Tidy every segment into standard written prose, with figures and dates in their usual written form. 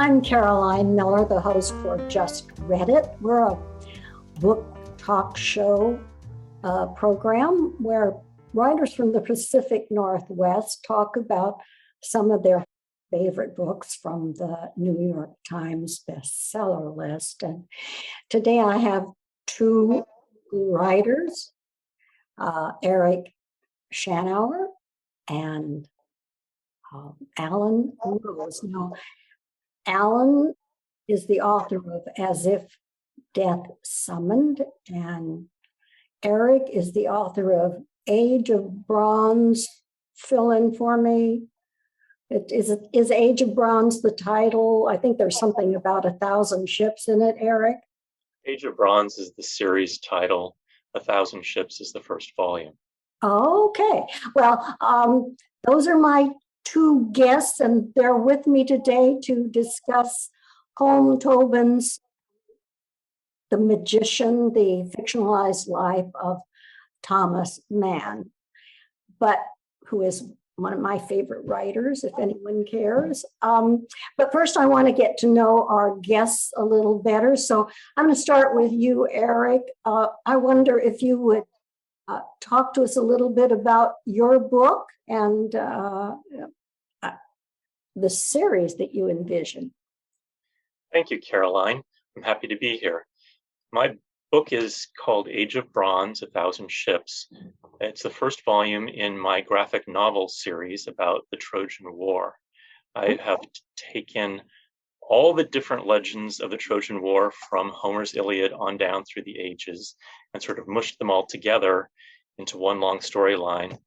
I'm Caroline Miller, the host for Just Read It. We're a book talk show program where writers from the Pacific Northwest talk about some of their favorite books from the New York Times bestseller list. And today I have two writers, Eric Shanower and Alan Rose. Now, Alan is the author of As If Death Summoned, and Eric is the author of Age of Bronze. Fill in for me. Is Age of Bronze the title? I think there's something about 1,000 ships in it, Eric. Age of Bronze is the series title. 1,000 Ships is the first volume. Okay. Well, those are my two guests, and they're with me today to discuss Colm Toibin's The Magician, the fictionalized life of Thomas Mann, but who is one of my favorite writers, if anyone cares. But first, I want to get to know our guests a little better. So I'm going to start with you, Eric. I wonder if you would talk to us a little bit about your book and the series that you envision. Thank you, Caroline. I'm happy to be here. My book is called Age of Bronze, 1,000 Ships. It's the first volume in my graphic novel series about the Trojan War. I have taken all the different legends of the Trojan War from Homer's Iliad on down through the ages and sort of mushed them all together into one long storyline,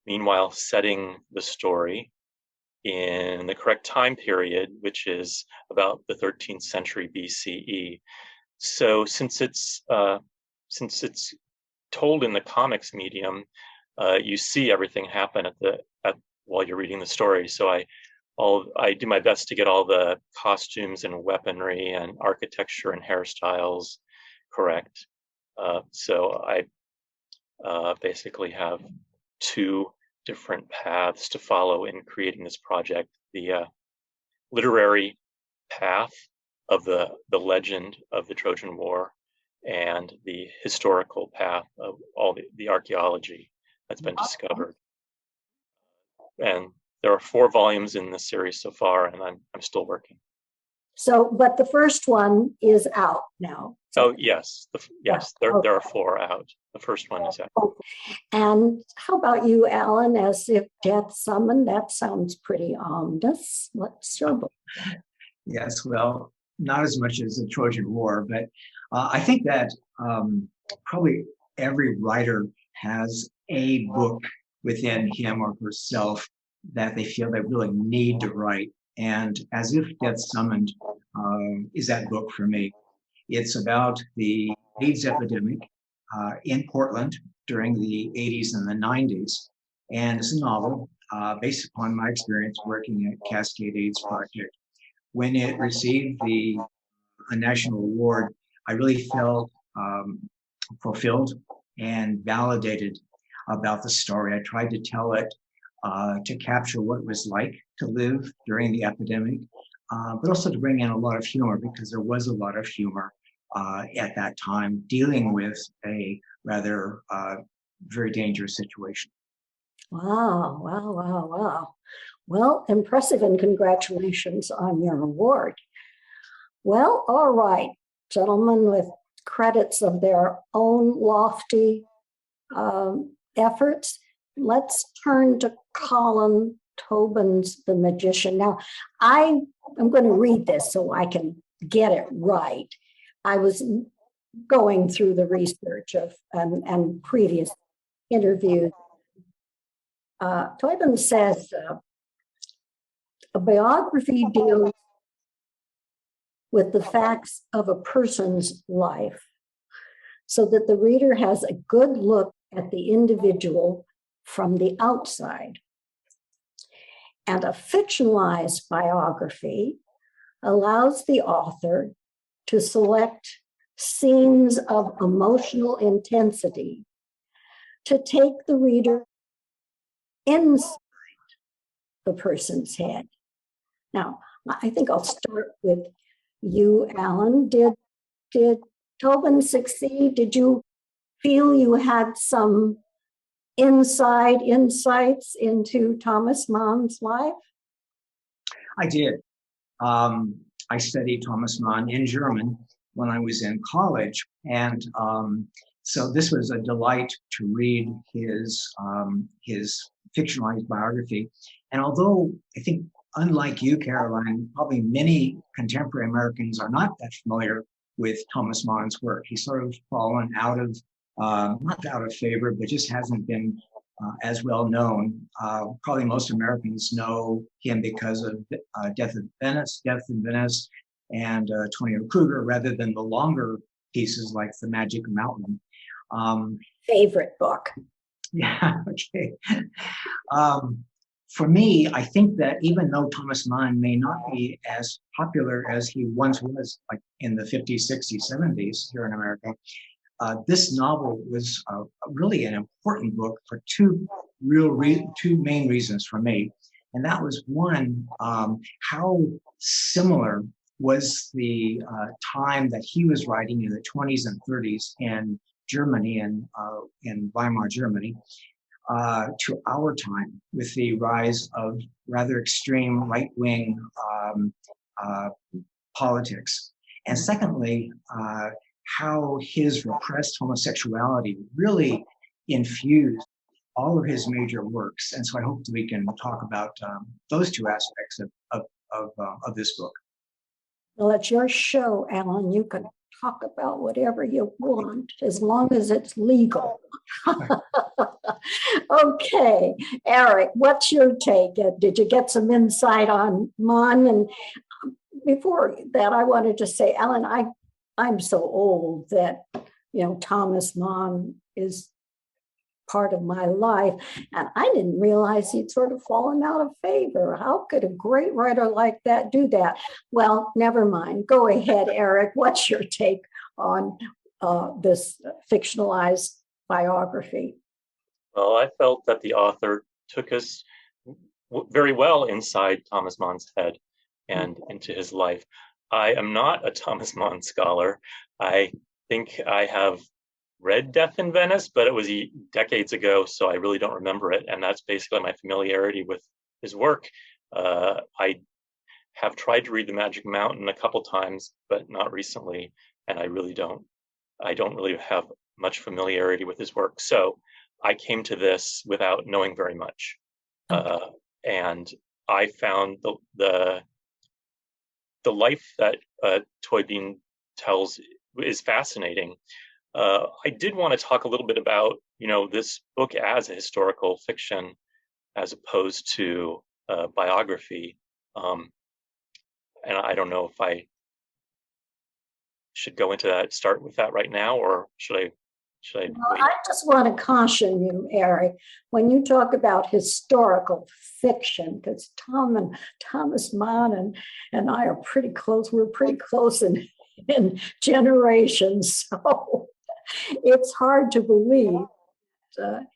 meanwhile setting the story in the correct time period, which is about the 13th century BCE. So since it's told in the comics medium, you see everything happen while you're reading the story. So I do my best to get all the costumes and weaponry and architecture and hairstyles correct. So I basically have two different paths to follow in creating this project: the literary path of the legend of the Trojan War, and the historical path of all the archaeology that's been discovered. And there are 4 volumes in this series so far, and I'm still working. So, but the first one is out now. Oh, yes. There are 4 out. The first one is out. Okay. And how about you, Alan? As If Death Summoned? That sounds pretty ominous. What's your book? Yes, well, not as much as the Trojan War, but I think that probably every writer has a book within him or herself that they feel they really need to write. And As If Death Summoned is that book for me. It's about the AIDS epidemic in Portland during the 80s and the 90s. And it's a novel based upon my experience working at Cascade AIDS Project. When it received a national award, I really felt fulfilled and validated about the story. I tried to tell it to capture what it was like to live during the epidemic, but also to bring in a lot of humor, because there was a lot of humor at that time dealing with a rather very dangerous situation. Wow. Well, impressive, and congratulations on your award. Well, all right, gentlemen with credits of their own lofty efforts, let's turn to Colm Toibin's The Magician. Now, I am going to read this so I can get it right. I was going through the research of and previous interviews. Toibin says, a biography deals with the facts of a person's life so that the reader has a good look at the individual from the outside. And a fictionalized biography allows the author to select scenes of emotional intensity to take the reader inside the person's head. Now, I think I'll start with you, Alan. Did Tobin succeed? Did you feel you had some insights into Thomas Mann's life? I did. I studied Thomas Mann in German when I was in college, and so this was a delight to read his fictionalized biography. And although I think, unlike you, Caroline, probably many contemporary Americans are not that familiar with Thomas Mann's work. He's sort of fallen out of, not out of favor, but just hasn't been as well known. Probably most Americans know him because of Death in Venice, and Tonio Kruger, rather than the longer pieces like The Magic Mountain. Favorite book. Yeah, okay. For me, I think that even though Thomas Mann may not be as popular as he once was, like in the 50s, 60s, 70s here in America, this novel was really an important book for two main reasons for me. And that was one, how similar was the time that he was writing in the 20s and 30s in Germany and in Weimar, Germany, to our time with the rise of rather extreme right-wing politics. And secondly, how his repressed homosexuality really infused all of his major works. And so I hope that we can talk about those two aspects of this book. Well, it's your show, Alan. You can talk about whatever you want as long as it's legal. Okay, Eric, what's your take? Did you get some insight on Mann? And before that, I wanted to say, Alan, I'm so old that, Thomas Mann is part of my life. And I didn't realize he'd sort of fallen out of favor. How could a great writer like that do that? Well, never mind. Go ahead, Eric. What's your take on this fictionalized biography? Well, I felt that the author took us very well inside Thomas Mann's head and into his life. I am not a Thomas Mann scholar. I think I have read Death in Venice, but it was decades ago, so I really don't remember it. And that's basically my familiarity with his work. I have tried to read The Magic Mountain a couple times, but not recently. And I don't really have much familiarity with his work. So I came to this without knowing very much. And I found the life that Toibin tells is fascinating. I did want to talk a little bit about, this book as a historical fiction, as opposed to a biography. And I don't know if I should go into that, start with that right now, or should I wait? I just want to caution you, Eric, when you talk about historical fiction, because Thomas Mann and I are pretty close. We're pretty close in generations, so it's hard to believe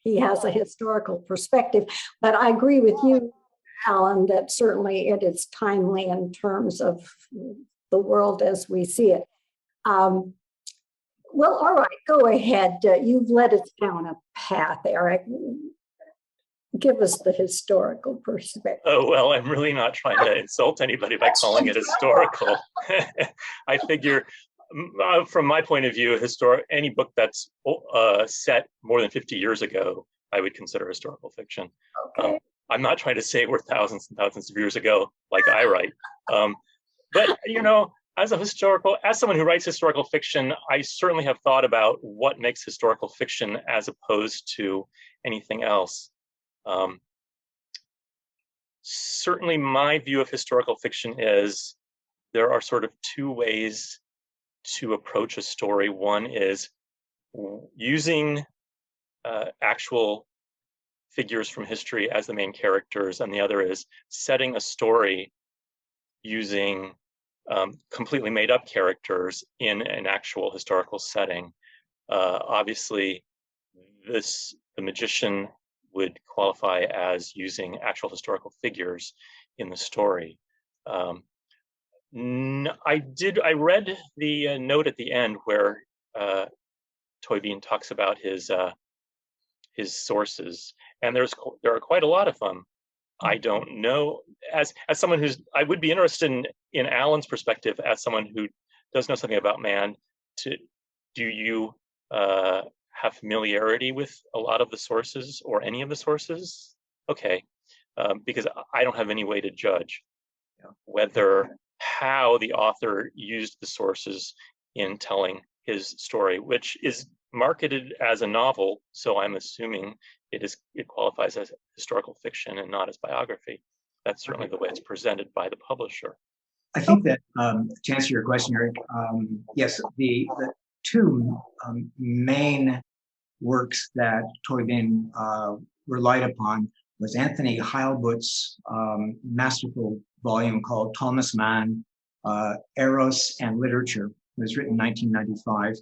he has a historical perspective. But I agree with you, Alan, that certainly it is timely in terms of the world as we see it. Well, all right, go ahead. You've led us down a path, Eric. Give us the historical perspective. Oh, well, I'm really not trying to insult anybody by calling it historical. I figure, from my point of view, any book that's set more than 50 years ago, I would consider historical fiction. Okay. I'm not trying to say we're thousands and thousands of years ago, like I write. But, as someone who writes historical fiction, I certainly have thought about what makes historical fiction as opposed to anything else. Certainly my view of historical fiction is there are sort of two ways to approach a story. One is using actual figures from history as the main characters, and the other is setting a story using completely made up characters in an actual historical setting. Obviously, The Magician would qualify as using actual historical figures in the story. I read the note at the end where Toibin talks about his sources, and there are quite a lot of them. I don't know, as someone I would be interested in Alan's perspective as someone who does know something about man. Do you have familiarity with a lot of the sources or any of the sources? Okay, because I don't have any way to judge how the author used the sources in telling his story, which is marketed as a novel, so I'm assuming it qualifies as historical fiction and not as biography. That's certainly the way it's presented by the publisher. I think that to answer your question, Eric, yes, the two main works that Toibin relied upon was Anthony Heilbut's masterful volume called Thomas Mann, Eros and Literature. It was written in 1995.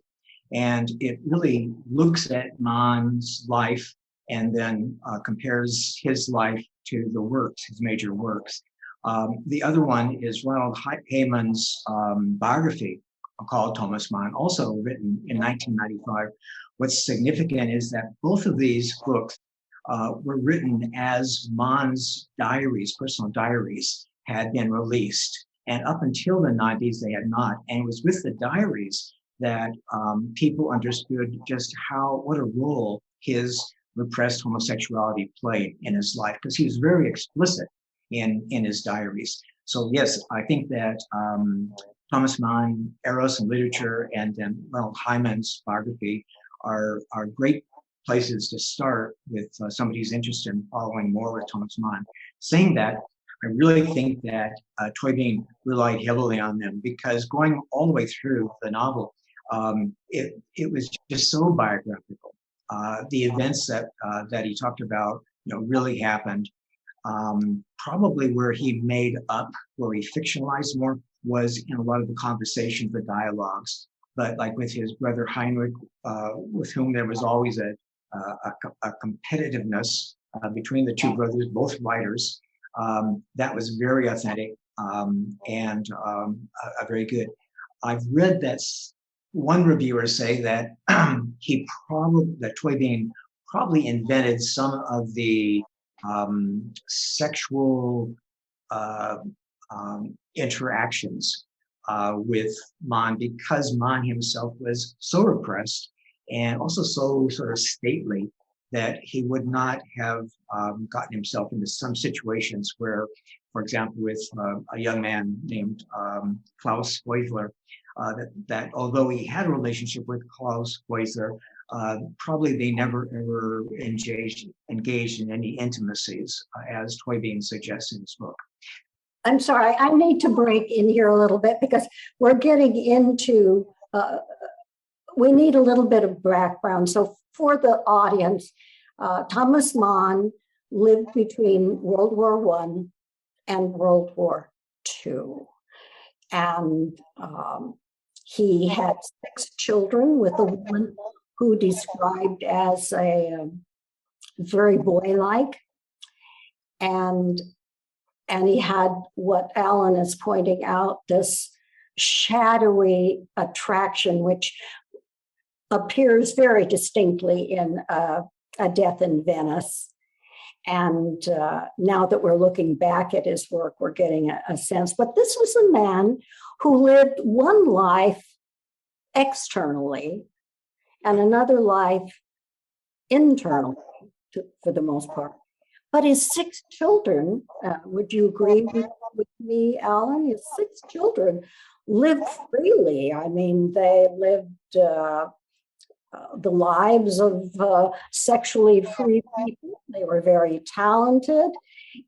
And it really looks at Mann's life and then compares his life to the works, his major works. The other one is Ronald Hayman's biography called Thomas Mann, also written in 1995. What's significant is that both of these books were written as Mann's diaries, personal diaries, had been released. And up until the 90s, they had not. And it was with the diaries that people understood just what a role his repressed homosexuality played in his life, because he was very explicit in his diaries. So yes, I think that Thomas Mann, Eros and Literature, and then Ronald Hyman's biography are great places to start with somebody who's interested in following more with Thomas Mann. Saying that, I really think that Toibin relied heavily on them, because going all the way through the novel, it was just so biographical. The events that he talked about, really happened. Probably where he made up, where he fictionalized more, was in a lot of the conversations, the dialogues. But like with his brother Heinrich, with whom there was always a competitiveness between the two brothers, both writers, that was very authentic and very good. I've read that one reviewer say that that Toibin probably invented some of the sexual interactions with Mann, because Mann himself was so repressed and also so sort of stately that he would not have gotten himself into some situations where, for example, with a young man named Klaus Weusler, that although he had a relationship with Klaus Weusler, probably they never ever engaged in any intimacies, as Toibin suggests in his book. I'm sorry, I need to break in here a little bit, because we're getting into, we need a little bit of background. So for the audience, Thomas Mann lived between World War I and World War II. And he had 6 children with a woman who described as a very boy-like. And he had what Alan is pointing out, this shadowy attraction, which appears very distinctly in A Death in Venice. And now that we're looking back at his work, we're getting a sense. But this was a man who lived one life externally and another life internally, for the most part. But his 6 children, would you agree with me, Alan? His 6 children lived freely. I mean, they lived the lives of sexually free people. They were very talented,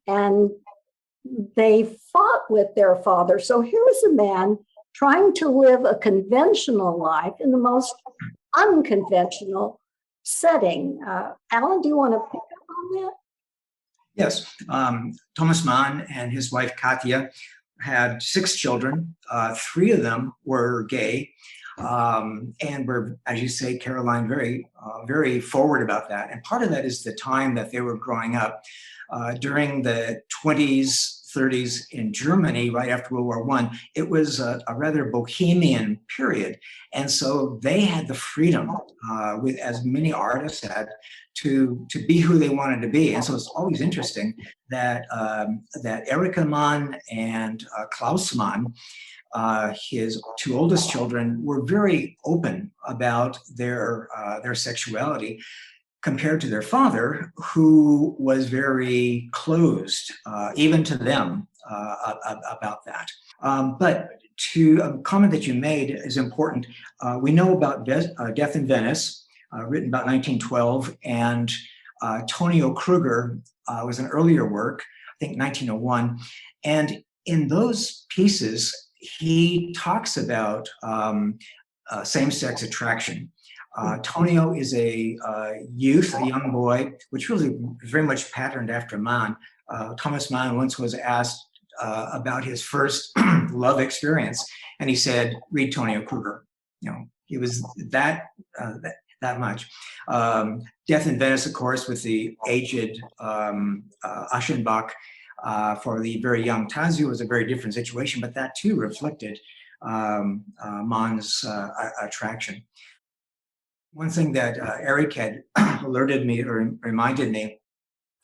and they fought with their father. So here was a man trying to live a conventional life in the most unconventional setting. Alan, do you want to pick up on that? Yes, Thomas Mann and his wife Katja had 6 children. 3 of them were gay, and were, as you say, Caroline, very forward about that. And part of that is the time that they were growing up. During the 20s, 30s in Germany right after World War I. It was a rather bohemian period. And so they had the freedom, with as many artists had, to be who they wanted to be. And so it's always interesting that that Erika Mann and Klaus Mann, his two oldest children, were very open about their sexuality, compared to their father, who was very closed, even to them, about that. But to a comment that you made is important. We know about Death in Venice, written about 1912, and Tonio Kruger was an earlier work, I think 1901. And in those pieces, he talks about same-sex attraction. Tonio is a youth, a young boy, which really is very much patterned after Mann. Thomas Mann once was asked about his first love experience, and he said, "Read Tonio Kruger." You know, he was that much. Death in Venice, of course, with the aged Aschenbach. For the very young Tazu was a very different situation, but that too reflected Mann's attraction. One thing that Eric had alerted me or reminded me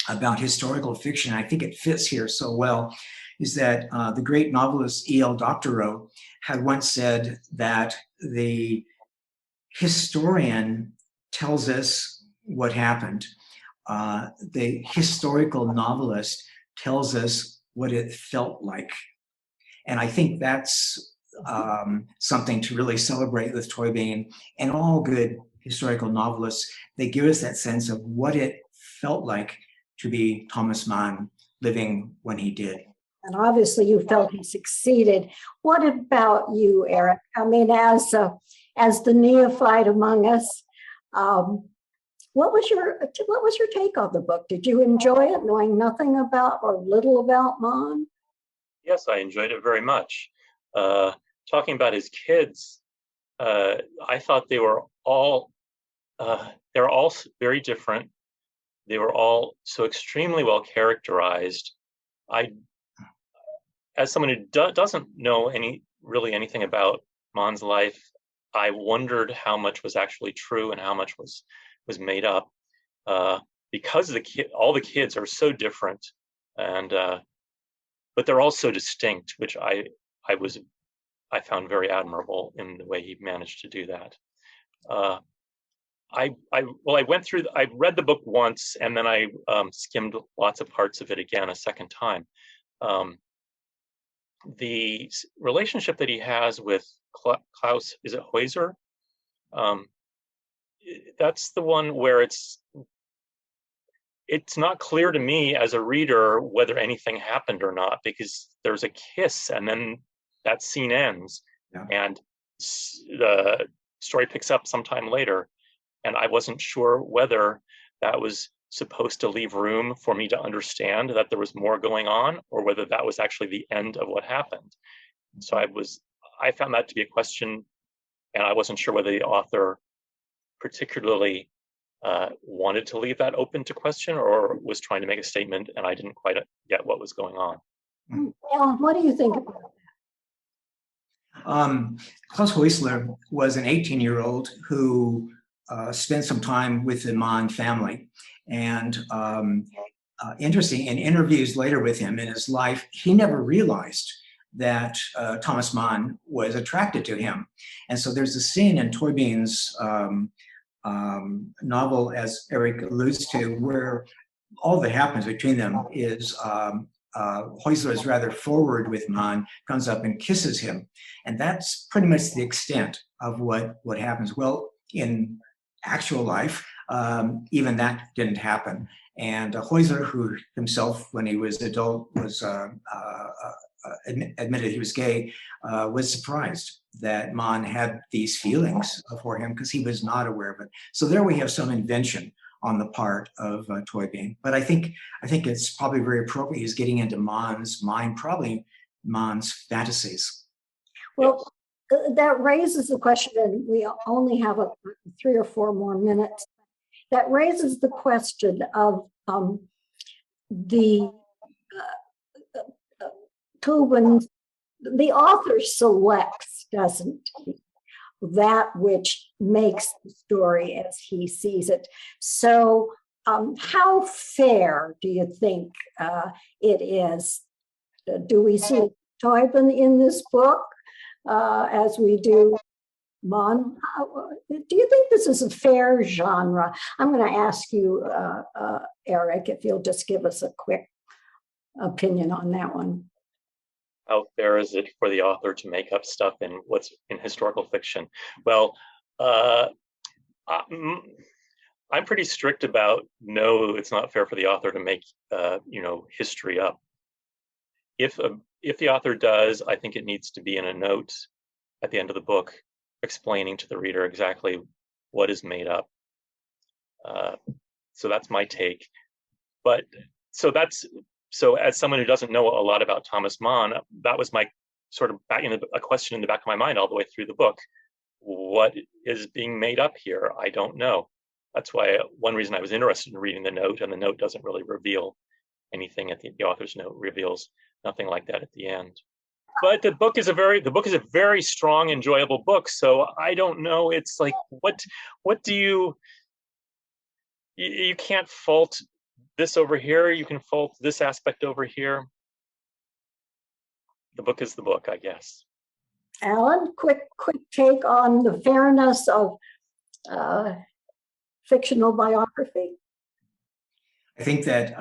about historical fiction, I think it fits here so well, is that the great novelist E.L. Doctorow had once said that the historian tells us what happened. The historical novelist tells us what it felt like. And I think that's something to really celebrate with Toibin and all good historical novelists. They give us that sense of what it felt like to be Thomas Mann living when he did. And obviously you felt he succeeded. What about you, Eric? I mean, as the neophyte among us, what was your take on the book? Did you enjoy it, knowing nothing about or little about Mann? Yes, I enjoyed it very much. Talking about his kids, I thought they were all very different. They were all so extremely well characterized. As someone who doesn't know really anything about Mann's life, I wondered how much was actually true and how much was made up, because all the kids are so different, and but they're all so distinct, which I found very admirable in the way he managed to do that. I read the book once, and then I skimmed lots of parts of it again a second time. The relationship that he has with Klaus, is it Heuser? That's the one where it's not clear to me as a reader whether anything happened or not, because there's a kiss and then that scene ends, and the story picks up sometime later, and I wasn't sure whether that was supposed to leave room for me to understand that there was more going on, or whether that was actually the end of what happened. So I found that to be a question, and I wasn't sure whether the author particularly wanted to leave that open to question, or was trying to make a statement, and I didn't quite get what was going on. Ellen, what do you think about that? Klaus Häusler was an 18-year-old who spent some time with the Mann family. And interesting, in interviews later with him in his life, he never realized that Thomas Mann was attracted to him. And so there's a scene in Toibin's novel, as Eric alludes to, where all that happens between them is Häusler is rather forward with Mann, comes up and kisses him. And that's pretty much the extent of what happens. Well, in actual life, even that didn't happen. And Häusler, who himself, when he was adult, was admitted he was gay, was surprised that Mann had these feelings for him, because he was not aware of it. So there we have some invention on the part of Toibin. But I think it's probably very appropriate. He's getting into Mann's mind, probably Mann's fantasies. Well, that raises the question, and we only have 3 or 4 more minutes. That raises the question of the Toibin, the author selects, doesn't he, that which makes the story as he sees it. So how fair do you think it is? Do we see Toibin in this book as we do Mon? Do you think this is a fair genre? I'm going to ask you, Eric, if you'll just give us a quick opinion on that one. How fair is it for the author to make up stuff in what's in historical fiction? Well, I'm pretty strict about no, it's not fair for the author to make history up. If the author does, I think it needs to be in a note at the end of the book explaining to the reader exactly what is made up. So that's my take. But so as someone who doesn't know a lot about Thomas Mann, that was my sort of a question in the back of my mind all the way through the book. What is being made up here? I don't know. That's why one reason I was interested in reading the note, and the note doesn't really reveal anything at the author's note reveals nothing like that at the end. But the book is a very strong, enjoyable book. So I don't know. It's like, what do you can't fault this over here. You can fault this aspect over here. The book is the book, I guess. Alan, quick take on the fairness of fictional biography. I think that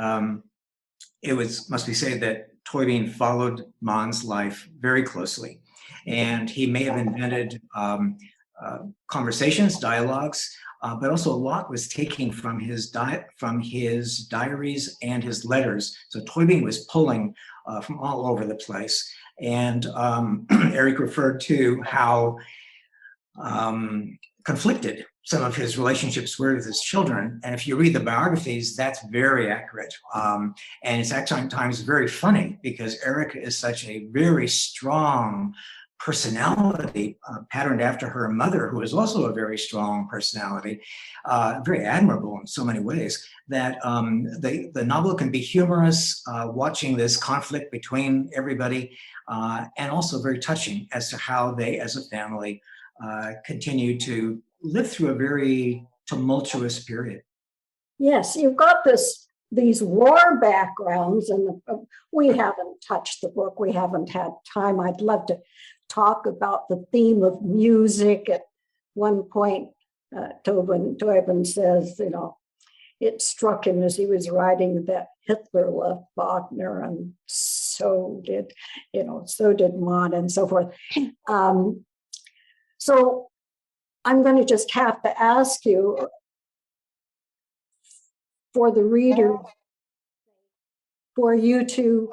must be said that Toibin followed Mann's life very closely, and he may have invented conversations, dialogues, but also a lot was taken from his diaries and his letters. So Toibin was pulling from all over the place. And Eric referred to how conflicted some of his relationships were with his children. And if you read the biographies, that's very accurate. And it's actually at times very funny because Eric is such a very strong personality, patterned after her mother, who is also a very strong personality, very admirable in so many ways, that the novel can be humorous, watching this conflict between everybody, and also very touching as to how they as a family continue to live through a very tumultuous period. Yes, you've got these war backgrounds, and we haven't touched the book. We haven't had time. I'd love to talk about the theme of music. At one point, Toibin says, it struck him as he was writing that Hitler left Wagner, and so did Mann, and so forth. So I'm going to just have to ask you, for the reader, for you to,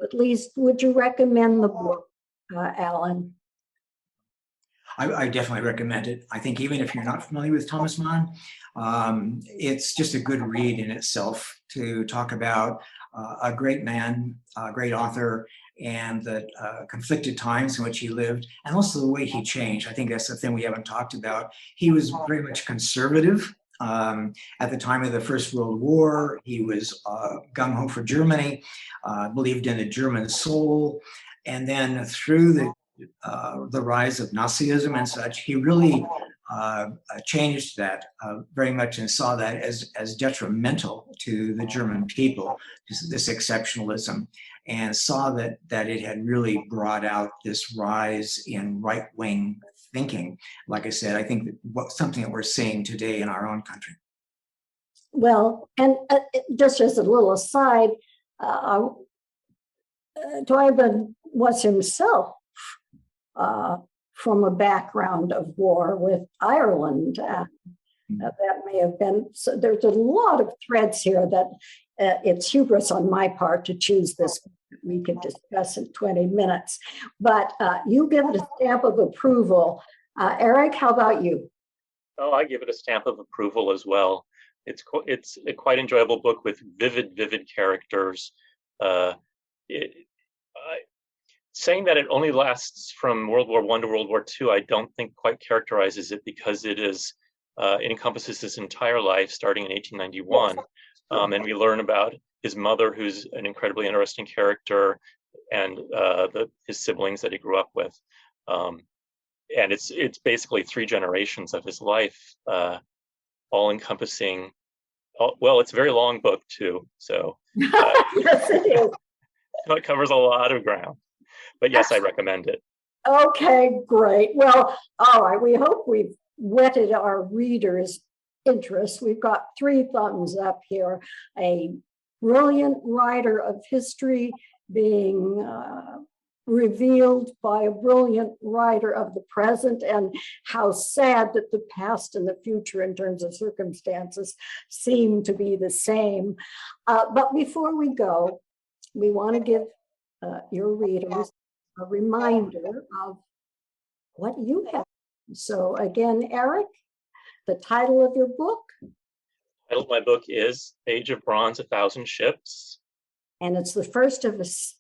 at least, would you recommend the book, Alan? I definitely recommend it. I think even if you're not familiar with Thomas Mann, it's just a good read in itself to talk about a great man, a great author, and the conflicted times in which he lived, and also the way he changed. I think that's the thing we haven't talked about. He was very much conservative. At the time of the First World War, he was gung-ho for Germany, believed in the German soul, and then through the rise of Nazism and such, he really changed that very much and saw that as detrimental to the German people, this exceptionalism, and saw that it had really brought out this rise in right-wing thinking. Like I said, I think that something that we're seeing today in our own country. Well, and just as a little aside, Toibin was himself from a background of war with Ireland. That may have been, so there's a lot of threads here that it's hubris on my part to choose this. We could discuss in 20 minutes, but you give it a stamp of approval. Eric, how about you? Oh, I give it a stamp of approval as well. It's a quite enjoyable book with vivid characters. Saying that it only lasts from World War I to World War II, I don't think quite characterizes it, because it encompasses his entire life starting in 1891. And we learn about his mother, who's an incredibly interesting character, and his siblings that he grew up with. And it's basically 3 generations of his life, all encompassing. Well, it's a very long book too, so Yes, it is. it covers a lot of ground. But yes, I recommend it. Okay, great. Well, all right. We hope we've whetted our readers' interest. We've got 3 thumbs up here. A brilliant writer of history being revealed by a brilliant writer of the present, and how sad that the past and the future in terms of circumstances seem to be the same. But before we go, we want to give your readers a reminder of what you have. So again, Eric, the title of your book? The title of my book is Age of Bronze, 1,000 Ships. And it's the first of a series?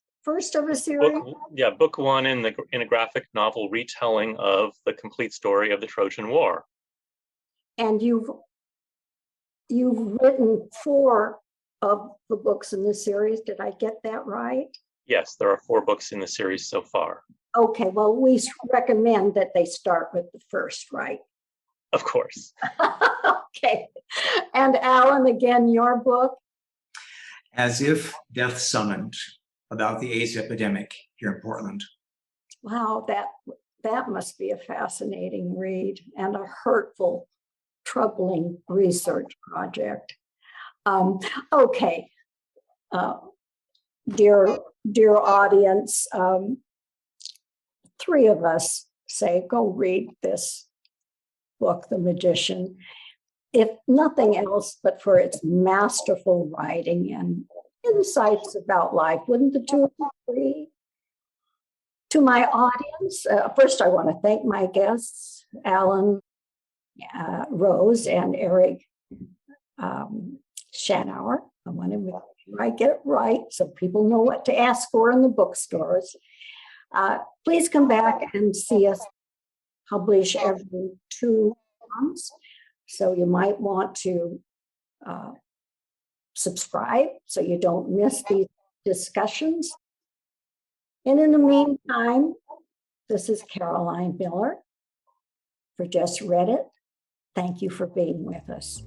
Book 1 in a graphic novel retelling of the complete story of the Trojan War. And you've written 4 of the books in this series. Did I get that right? Yes, there are 4 books in the series so far. Okay, well, we recommend that they start with the first, right? Of course. Okay. And Alan, again, your book? As If Death Summoned, about the AIDS epidemic here in Portland. Wow, that must be a fascinating read and a hurtful, troubling research project. Okay, dear audience, 3 of us say, go read this book, The Magician, if nothing else but for its masterful writing and insights about life. Wouldn't the 2 of you agree? To my audience, first I want to thank my guests, Alan Rose and Eric Shanower. I want to make sure I get it right so people know what to ask for in the bookstores. Please come back and see us publish every 2 months. So you might want to subscribe so you don't miss these discussions. And in the meantime, this is Caroline Miller for Just Read It. Thank you for being with us.